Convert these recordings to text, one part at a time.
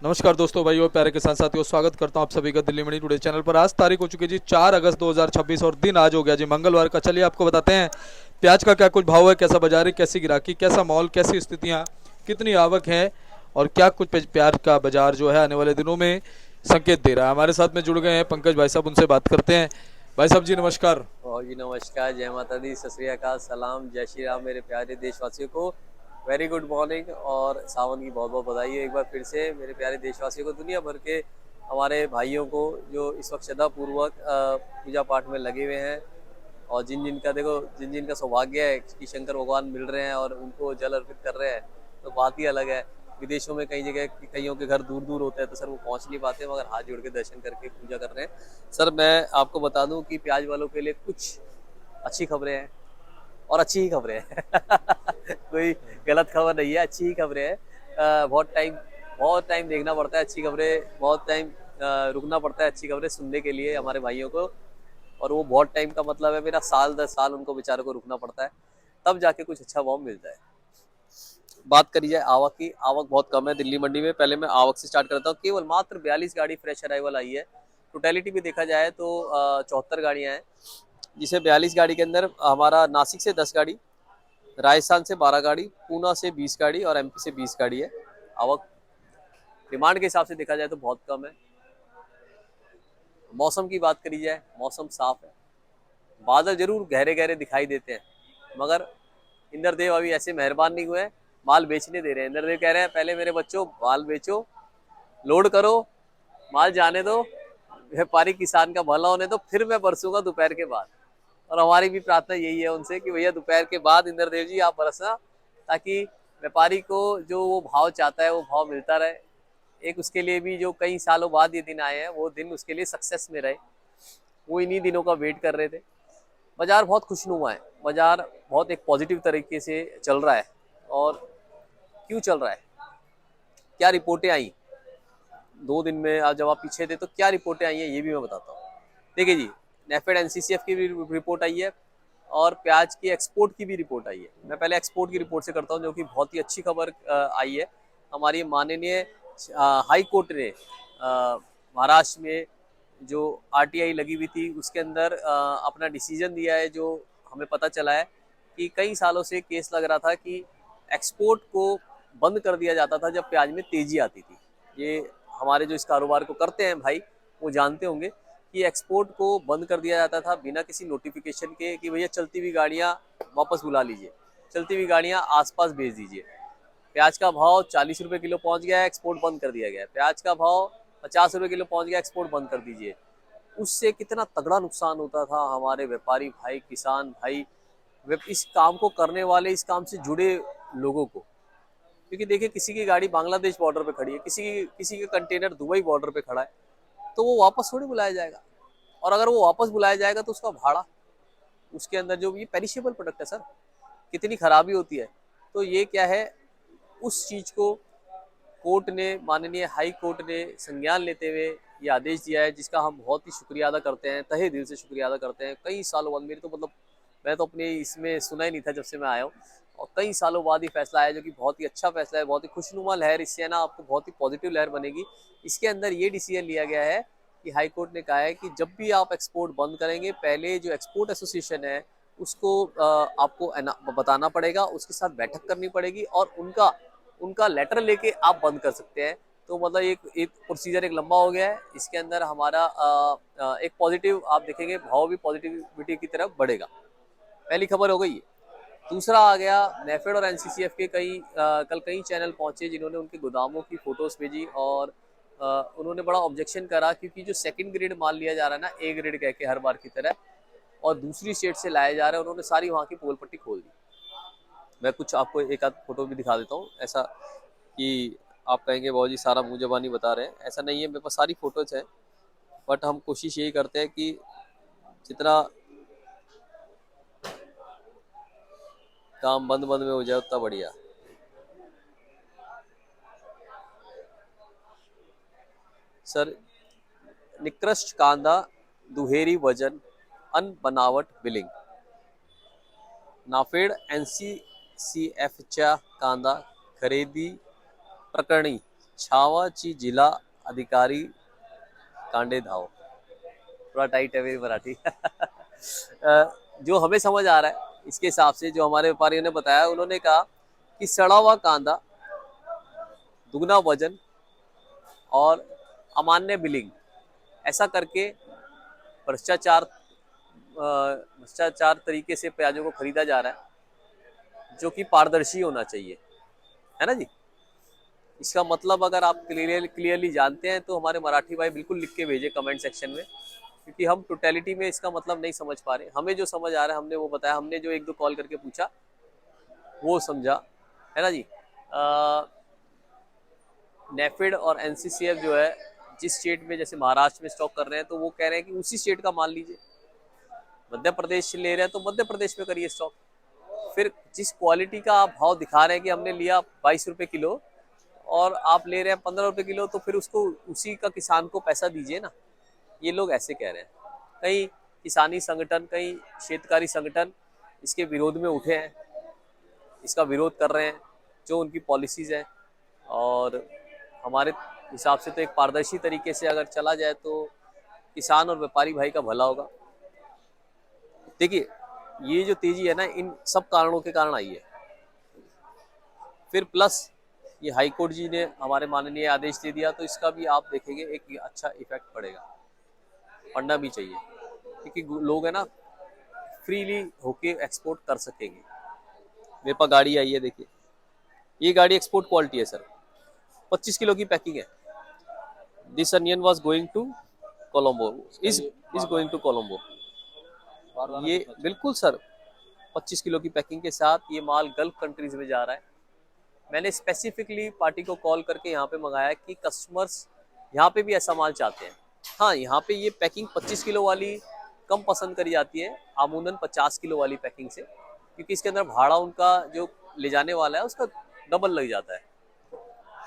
नमस्कार दोस्तों, भाइयों, प्यारे किसान साथियों, स्वागत करता हूं आप सभी का दिल्ली मंडी टुडे चैनल पर। आज तारीख हो चुकी है जी 4 अगस्त 2026 और दिन आज हो गया जी मंगलवार का। चलिए आपको बताते हैं प्याज का क्या कुछ भाव है, कैसा बाजार है, कैसी गिराकी, कैसा माहौल, कैसी स्थितियां, कितनी आवक है और क्या कुछ प्याज का बाजार जो है आने वाले दिनों में संकेत दे रहा है। हमारे साथ में जुड़ गए हैं पंकज भाई साहब, उनसे बात करते हैं। भाई साहब जी नमस्कार। और जी नमस्कार, जय माता दी, सत श्री अकाल, सलाम, जय श्री राम मेरे प्यारे देशवासियों को। वेरी गुड मॉर्निंग और सावन की बहुत बहुत बधाई है एक बार फिर से मेरे प्यारे देशवासियों को, दुनिया भर के हमारे भाइयों को जो इस वक्त श्रद्धापूर्वक पूजा पाठ में लगे हुए हैं। और जिन जिन का देखो, जिन जिन का सौभाग्य है कि शंकर भगवान मिल रहे हैं और उनको जल अर्पित कर रहे हैं, तो बात ही अलग है। विदेशों में कई जगह कईयों के घर दूर दूर होते हैं, तो सर वो पहुंच नहीं पाते, मगर हाथ जोड़ के दर्शन करके पूजा कर रहे हैं। सर मैं आपको बता दूं कि प्याज वालों के लिए कुछ अच्छी खबरें हैं और अच्छी ही खबरें हैं। कोई गलत खबर नहीं है, अच्छी ही खबरें हैं। बहुत टाइम देखना पड़ता है अच्छी खबरें, बहुत टाइम रुकना पड़ता है अच्छी खबरें सुनने के लिए हमारे भाइयों को। और वो बहुत टाइम का मतलब है मेरा साल 10 साल उनको बेचारों को रुकना पड़ता है, तब जाके कुछ अच्छा भाव मिलता है। बात करी जाए आवक की, आवक बहुत कम है दिल्ली मंडी में। पहले मैं आवक से स्टार्ट करता हूँ। केवल मात्र 42 गाड़ी फ्रेश अराइवल आई है। टोटलिटी भी देखा जाए तो 74 गाड़ियां हैं, जिसे 42 गाड़ी के अंदर हमारा नासिक से 10 गाड़ी, राजस्थान से 12 गाड़ी, पूना से 20 गाड़ी और एमपी से 20 गाड़ी है। आवक डिमांड के हिसाब से देखा जाए तो बहुत कम है। मौसम की बात करी जाए, मौसम साफ है। बादल जरूर गहरे गहरे दिखाई देते हैं, मगर इंद्रदेव अभी ऐसे मेहरबान नहीं हुए, माल बेचने दे रहे हैं। इंद्रदेव कह रहे हैं पहले मेरे बच्चों माल बेचो, लोड करो, माल जाने दो, व्यापारी किसान का भला होने दो, फिर मैं बरसूंगा दोपहर के बाद। और हमारी भी प्रार्थना यही है उनसे कि भैया दोपहर के बाद इंद्रदेव जी आप बरसना, ताकि व्यापारी को जो वो भाव चाहता है वो भाव मिलता रहे। एक उसके लिए भी जो कई सालों बाद ये दिन आए हैं, वो दिन उसके लिए सक्सेस में रहे। वो इन्हीं दिनों का वेट कर रहे थे। बाजार बहुत खुशनुमा है, बाजार बहुत एक पॉजिटिव तरीके से चल रहा है। और क्यों चल रहा है, क्या रिपोर्टें आई 2 दिन में, आज जब आप पीछे थे तो क्या रिपोर्टें आई हैं ये भी मैं बताता हूँ। देखिए जी, नेफेड एनसीसीएफ की भी रिपोर्ट आई है और प्याज की एक्सपोर्ट की भी रिपोर्ट आई है। मैं पहले एक्सपोर्ट की रिपोर्ट से करता हूँ, जो कि बहुत ही अच्छी खबर आई है। हमारी माननीय हाई कोर्ट ने महाराष्ट्र में जो आरटीआई लगी हुई थी उसके अंदर अपना डिसीजन दिया है। जो हमें पता चला है कि कई सालों से केस लग रहा था कि एक्सपोर्ट को बंद कर दिया जाता था जब प्याज में तेजी आती थी। ये हमारे जो इस कारोबार को करते हैं भाई वो जानते होंगे कि एक्सपोर्ट को बंद कर दिया जाता था बिना किसी नोटिफिकेशन के, कि भैया चलती हुई गाड़ियां वापस बुला लीजिए, चलती हुई गाड़ियां आसपास भेज दीजिए। प्याज का भाव 40 रुपए किलो पहुंच गया है, एक्सपोर्ट बंद कर दिया गया है। प्याज का भाव 50 रुपए किलो पहुंच गया, एक्सपोर्ट बंद कर दीजिए। उससे कितना तगड़ा नुकसान होता था हमारे व्यापारी भाई, किसान भाई, इस काम को करने वाले, इस काम से जुड़े लोगों को। क्योंकि देखिए, किसी की गाड़ी बांग्लादेश बॉर्डर पे खड़ी है, किसी का कंटेनर दुबई बॉर्डर पे खड़ा है, तो वो वापस थोड़ी बुलाया जाएगा। और अगर वो वापस बुलाया जाएगा तो उसका भाड़ा, उसके अंदर जो ये पेरिशेबल प्रोडक्ट है सर, कितनी खराबी होती है। तो ये क्या है, उस चीज को कोर्ट ने, माननीय हाई कोर्ट ने संज्ञान लेते हुए ये आदेश दिया है, जिसका हम बहुत ही शुक्रिया अदा करते हैं, तहे दिल से शुक्रिया अदा करते हैं। कई सालों बाद, मेरी तो मतलब मैं तो अपने इसमें सुना ही नहीं था जब से मैं आया हूँ, और कई सालों बाद ये फैसला आया, जो कि बहुत ही अच्छा फैसला है, बहुत ही खुशनुमा लहर। इससे है ना आपको बहुत ही पॉजिटिव लहर बनेगी। इसके अंदर ये डिसीजन लिया गया है कि हाई कोर्ट ने कहा है कि जब भी आप एक्सपोर्ट बंद करेंगे, पहले जो एक्सपोर्ट एसोसिएशन है उसको आपको बताना पड़ेगा, उसके साथ बैठक करनी पड़ेगी और उनका उनका लेटर लेके आप बंद कर सकते हैं। तो मतलब एक प्रोसीजर एक लंबा हो गया है। इसके अंदर हमारा एक पॉजिटिव आप देखेंगे, भाव भी पॉजिटिविटी की तरफ बढ़ेगा। पहली खबर हो गई। दूसरा आ गया नेफेड और एनसीसीएफ के कल कई चैनल पहुंचे जिन्होंने उनके गोदामों की फोटोज भेजी, और उन्होंने बड़ा ऑब्जेक्शन करा, क्योंकि जो सेकंड ग्रेड माल लिया जा रहा है ना, ए ग्रेड कह के हर बार की तरह, और दूसरी स्टेट से लाया जा रहा है, उन्होंने सारी वहाँ की पोल पट्टी खोल दी। मैं कुछ आपको एक आध फोटो भी दिखा देता हूँ, ऐसा कि आप कहेंगे बहुत जी सारा मुंह जबानी बता रहे हैं, ऐसा नहीं है, मेरे पास सारी फोटोज हैं। बट हम कोशिश यही करते हैं कि जितना काम बंद बंद में हो जाए उतना बढ़िया। सर, निकृष्ट कांदा, दुहेरी वजन, अन बनावट बिलिंग। नाफेड एनसीसीएफच्या कांदा खरेदी प्रकरणी छावाची जिला अधिकारी कांडे धाव। थोड़ा टाइट है मेरी मराठी। जो हमें समझ आ रहा है इसके हिसाब से, जो हमारे व्यापारियों ने बताया, उन्होंने कहा कि सड़ा हुआ कांदा, दुगना वजन और अमान्य बिलिंग, ऐसा करके भ्रष्टाचार तरीके से प्याजों को खरीदा जा रहा है, जो कि पारदर्शी होना चाहिए, है ना जी। इसका मतलब अगर आप क्लियरली जानते हैं तो हमारे मराठी भाई बिल्कुल लिख के भेजे कमेंट सेक्शन में, क्योंकि हम टोटलिटी में इसका मतलब नहीं समझ पा रहे। हमें जो समझ आ रहा है हमने वो बताया, हमने जो एक दो कॉल करके पूछा वो समझा, है ना जी। नेफेड और एनसीसीएफ जो है, जिस स्टेट में जैसे महाराष्ट्र में स्टॉक कर रहे हैं तो वो कह रहे हैं कि उसी स्टेट का माल लीजिए। मध्य प्रदेश ले रहे हैं तो मध्य प्रदेश में करिए स्टॉक। फिर जिस क्वालिटी का आप भाव दिखा रहे हैं कि हमने लिया 22 रुपए किलो और आप ले रहे हैं 15 रुपए किलो, तो फिर उसको उसी का किसान को पैसा दीजिए ना। ये लोग ऐसे कह रहे हैं। कई किसानी संगठन, कई क्षेत्रकारी संगठन इसके विरोध में उठे हैं, इसका विरोध कर रहे हैं जो उनकी पॉलिसीज है। और हमारे हिसाब से तो एक पारदर्शी तरीके से अगर चला जाए तो किसान और व्यापारी भाई का भला होगा। देखिए, ये जो तेजी है ना, इन सब कारणों के कारण आई है। फिर प्लस ये हाई कोर्ट जी ने हमारे माननीय आदेश दे दिया, तो इसका भी आप देखेंगे एक अच्छा इफेक्ट पड़ेगा, पढ़ना भी चाहिए, क्योंकि लोग है ना फ्रीली होके एक्सपोर्ट कर सकेंगे। मेरे पास गाड़ी आई है, देखिए ये गाड़ी एक्सपोर्ट क्वालिटी है सर, 25 किलो की पैकिंग है। This onion was going to Colombo, is going to Colombo. ये बिल्कुल सर 25 किलो की पैकिंग के साथ ये माल गल्फ कंट्रीज में जा रहा है। मैंने स्पेसिफिकली पार्टी को कॉल करके यहाँ पे मंगाया कि कस्टमर्स यहाँ पे भी ऐसा माल चाहते हैं। हाँ, यहाँ पे ये पैकिंग 25 किलो वाली कम पसंद करी जाती है आमूनन 50 किलो वाली पैकिंग से, क्योंकि इसके अंदर भाड़ा उनका जो ले जाने वाला है उसका डबल लग जाता है।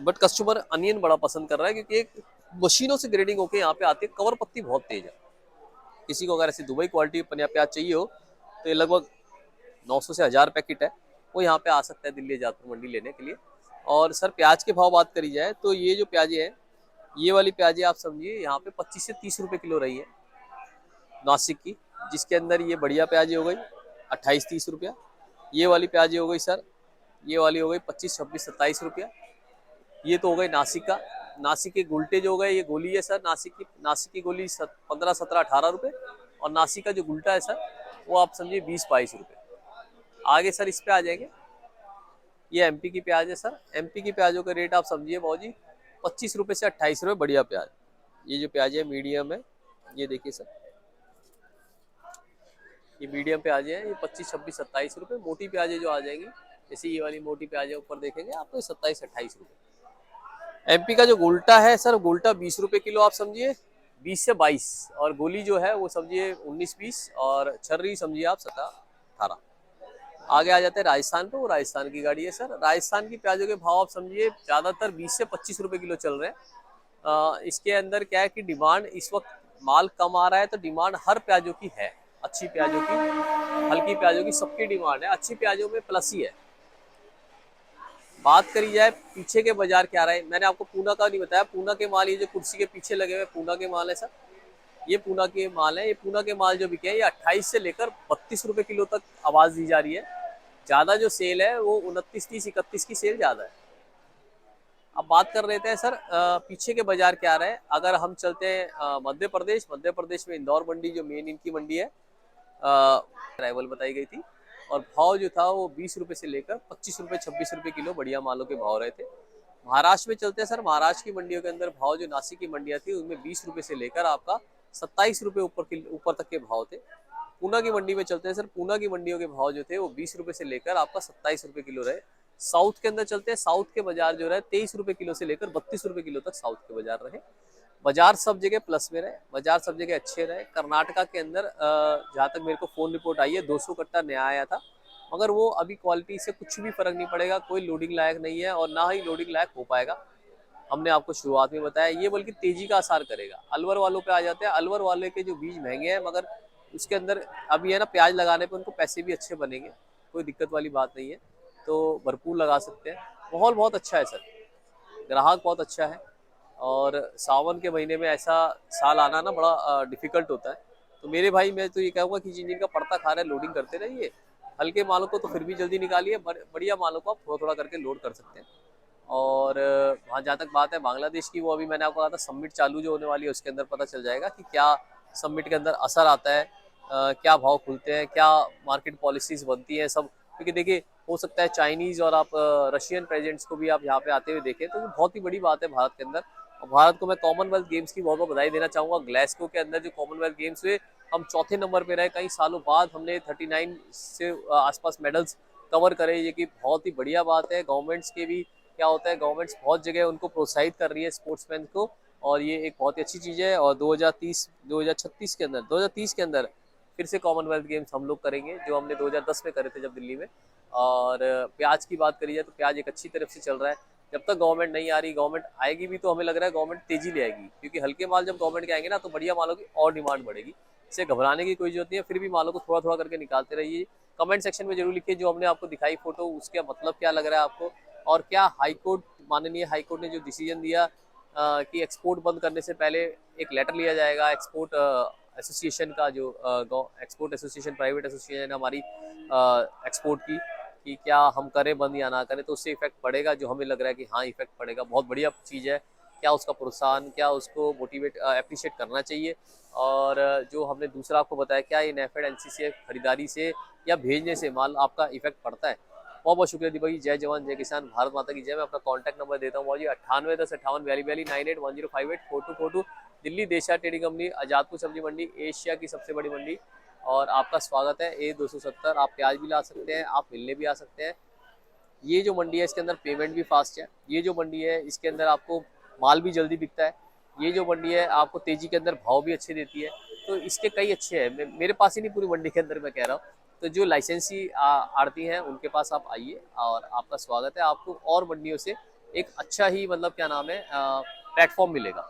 बट कस्टमर अनियन बड़ा पसंद कर रहा है, क्योंकि एक मशीनों से ग्रेडिंग होके यहाँ पे आती है। कवर पत्ती बहुत तेज है। किसी को अगर ऐसी दुबई क्वालिटी पनिया प्याज चाहिए हो तो ये लगभग 900 से 1000 पैकेट है, वो यहाँ पे आ सकता है दिल्ली जातपुर मंडी लेने के लिए। और सर प्याज के भाव बात करी जाए तो ये जो प्याजें हैं, ये वाली प्याजें आप समझिए यहाँ पे 25 से 30 रुपए किलो रही है नासिक की, जिसके अंदर ये बढ़िया प्याजें हो गई 28-30 रुपया। ये वाली प्याजें हो गई सर, ये वाली हो गई 25-26-27 रुपया। ये तो हो गई नासिक का। नासिक के गुलटे जो हो गए, ये गोली है सर नासिक की गोली 15-17-18 रुपए, और नासिक का जो गुलटा है सर वो आप समझिए 20-22 रुपए। आगे सर इस पे आ जाएंगे, ये एमपी की प्याज है सर। एमपी की प्याजों का रेट आप समझिए भाजी 25 रुपए से 28 रुपए बढ़िया प्याज। ये जो प्याज है मीडियम है, ये देखिए सर, ये मीडियम प्याज है, ये 25-26-27 रुपए। मोटी प्याजें जो आ जाएंगी, जैसे ये वाली मोटी प्याज है ऊपर देखेंगे आप तो 27-28 रुपए। एमपी का जो गोल्टा है सर, गोल्टा 20 रुपए किलो आप समझिए, 20 से 22, और गोली जो है वो समझिए 19-20, और छर्री समझिए आप 17-18। आगे आ जाते हैं राजस्थान पे, वो राजस्थान की गाड़ी है सर। राजस्थान की प्याजों के भाव आप समझिए ज़्यादातर 20 से 25 रुपए किलो चल रहे हैं। इसके अंदर क्या है कि डिमांड इस वक्त माल कम आ रहा है, तो डिमांड हर प्याजों की है, अच्छी प्याजों की, हल्की प्याजों की, सबकी डिमांड है। अच्छी प्याजों में प्लस ही है। बात करी जाए पीछे के बाजार क्या रहा है, मैंने आपको पूना का नहीं बताया। पूना के माल ये जो कुर्सी के पीछे लगे हुए पूना के माल है सर, ये पूना के माल है। ये पूना के माल जो बिके हैं, ये 28 से लेकर 32 रुपए किलो तक आवाज दी जा रही है। ज्यादा जो सेल है वो 29-30-31 की सेल ज्यादा है। अब बात कर रहे थे सर पीछे के बाजार क्या रहे। अगर हम चलते हैं मध्य प्रदेश में इंदौर मंडी जो मेन इनकी मंडी है, अराइवल बताई गई थी, और भाव जो था वो 20 रुपए से लेकर 25 रुपए 26 रुपए किलो बढ़िया मालों के भाव रहे थे। महाराष्ट्र में चलते हैं सर, महाराष्ट्र की मंडियों के अंदर भाव जो नासिक की मंडियां थी उनमें 20 रुपए से लेकर आपका 27 रुपए ऊपर तक के भाव थे। पूना की मंडी में चलते हैं सर, पूना की मंडियों के भाव जो थे वो 20 रुपए से लेकर आपका 27 रुपए किलो रहे। साउथ के अंदर चलते हैं, साउथ के बाजार जो रहे 23 रुपए किलो से लेकर 32 रुपए किलो तक साउथ के बाजार रहे। बाजार सब जगह प्लस में रहे, बाजार सब जगह अच्छे रहे। कर्नाटका के अंदर जहाँ तक मेरे को फोन रिपोर्ट आई है 200 कट्टा नया आया था, मगर वो अभी क्वालिटी से कुछ भी फर्क नहीं पड़ेगा, कोई लोडिंग लायक नहीं है और ना ही लोडिंग लायक हो पाएगा। हमने आपको शुरुआत में बताया, ये बल्कि तेजी का असर करेगा। अलवर वालों पे आ जाते हैं, अलवर वाले के जो बीज महंगे हैं, मगर उसके अंदर अभी है ना प्याज लगाने पे उनको पैसे भी अच्छे बनेंगे, कोई दिक्कत वाली बात नहीं है, तो भरपूर लगा सकते हैं। माहौल बहुत अच्छा है सर। ग्राहक बहुत अच्छा है। और सावन के महीने में ऐसा साल आना ना बड़ा डिफिकल्ट होता है। तो मेरे भाई मैं तो ये कहूँगा कि जिन जिनका पड़ता खा रहा है लोडिंग करते रहिए। हल्के मालों को तो फिर भी जल्दी निकालिए, बढ़िया मालों को आप थोड़ा थोड़ा करके लोड कर सकते हैं। और वहाँ जहाँ तक बात है बांग्लादेश की, वो अभी मैंने आपको कहा था समिट चालू जो होने वाली है उसके अंदर पता चल जाएगा कि क्या समिट के अंदर असर आता है, क्या भाव खुलते हैं, क्या मार्केट पॉलिसीज बनती हैं सब। क्योंकि देखिए हो सकता है चाइनीज और आप रशियन प्रेसिडेंट्स को भी आप यहाँ पे आते हुए देखें, तो वो बहुत ही बड़ी बात है भारत के अंदर। और भारत को मैं कॉमनवेल्थ गेम्स की बहुत बहुत बधाई देना चाहूँगा। ग्लासगो के अंदर जो कॉमनवेल्थ गेम्स हुए, हम चौथे नंबर पे रहे। कई सालों बाद हमने 39 से आसपास मेडल्स कवर करे, ये कि बहुत ही बढ़िया बात है। गवर्नमेंट्स के भी क्या होता है, गवर्नमेंट्स बहुत जगह उनको प्रोत्साहित कर रही है स्पोर्ट्समैन को, और ये एक बहुत ही अच्छी चीज़ है। और 2030 के अंदर 2030 के अंदर फिर से कॉमनवेल्थ गेम्स हम लोग करेंगे, जो हमने 2010 में करे थे जब दिल्ली में। और प्याज की बात करी जाए तो प्याज एक अच्छी तरफ से चल रहा है। जब तक गवर्नमेंट नहीं आ रही, गवर्नमेंट आएगी भी तो हमें लग रहा है गवर्नमेंट तेजी ले आएगी, क्योंकि हल्के माल जब गवर्नमेंट के आएंगे ना तो बढ़िया मालों की और डिमांड बढ़ेगी। इससे घबराने की कोई जरूरत नहीं है, फिर भी मालों को थोड़ा थोड़ा करके निकालते रहिए। कमेंट सेक्शन में जरूर लिखिए जो हमने आपको दिखाई फोटो, उसका मतलब क्या लग रहा है आपको। और क्या हाईकोर्ट, माननीय हाईकोर्ट ने जो डिसीजन दिया कि एक्सपोर्ट बंद करने से पहले एक लेटर लिया जाएगा एक्सपोर्ट एसोसिएशन का, जो एक्सपोर्ट एसोसिएशन प्राइवेट एसोसिएशन है हमारी एक्सपोर्ट की, कि क्या हम करें बंद या ना करें, तो उससे इफेक्ट पड़ेगा। जो हमें लग रहा है कि हाँ इफेक्ट पड़ेगा, बहुत बढ़िया चीज़ है। क्या उसका प्रोत्साहन, क्या उसको मोटिवेट अप्रिशिएट करना चाहिए। और जो हमने दूसरा आपको बताया, क्या ये नेफेड एनसीसी खरीदारी से या भेजने से माल आपका इफेक्ट पड़ता है। बहुत बहुत शुक्रिया दीपक जी। जय जवान जय किसान, भारत माता की जय। मैं अपना कॉन्टैक्ट नंबर देता हूँ जी, 9810584292 दिल्ली देशा ट्रेडिंग कंपनी, आजादपुर सब्जी मंडी, एशिया की सबसे बड़ी मंडी। और आपका स्वागत है। A270 आप प्याज भी ला सकते हैं, आप मिलने भी आ सकते हैं। ये जो मंडी है इसके अंदर पेमेंट भी फास्ट है। ये जो मंडी है इसके अंदर आपको माल भी जल्दी बिकता है। ये जो मंडी है आपको तेजी के अंदर भाव भी अच्छे देती है। तो इसके कई अच्छे हैं, मेरे पास ही नहीं, पूरी मंडी के अंदर मैं कह रहा हूँ। तो जो लाइसेंसी आड़ती हैं उनके पास आप आइए, और आपका स्वागत है। आपको और मंडियों से एक अच्छा ही मतलब क्या नाम है प्लेटफॉर्म मिलेगा,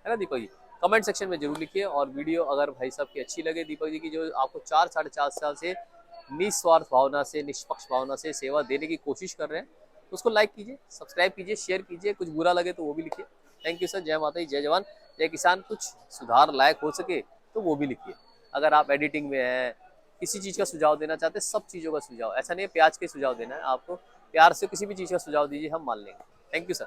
है ना दीपक जी। कमेंट सेक्शन में जरूर लिखिए। और वीडियो अगर भाई साहब की अच्छी लगे, दीपक जी की जो आपको 4 साढ़े 4 साल से निस्वार्थ भावना से, निष्पक्ष भावना से सेवा देने की कोशिश कर रहे हैं, तो उसको लाइक कीजिए, सब्सक्राइब कीजिए, शेयर कीजिए। कुछ बुरा लगे तो वो भी लिखिए। Thank you sir. जय माता दी, जय जवान जय किसान। कुछ सुधार लायक हो सके तो वो भी लिखिए। अगर आप एडिटिंग में हैं, किसी चीज़ का सुझाव देना चाहते हैं, सब चीज़ों का सुझाव, ऐसा नहीं है प्याज के सुझाव देना है आपको, प्यार से किसी भी चीज़ का सुझाव दीजिए, हम मान लेंगे। Thank you sir.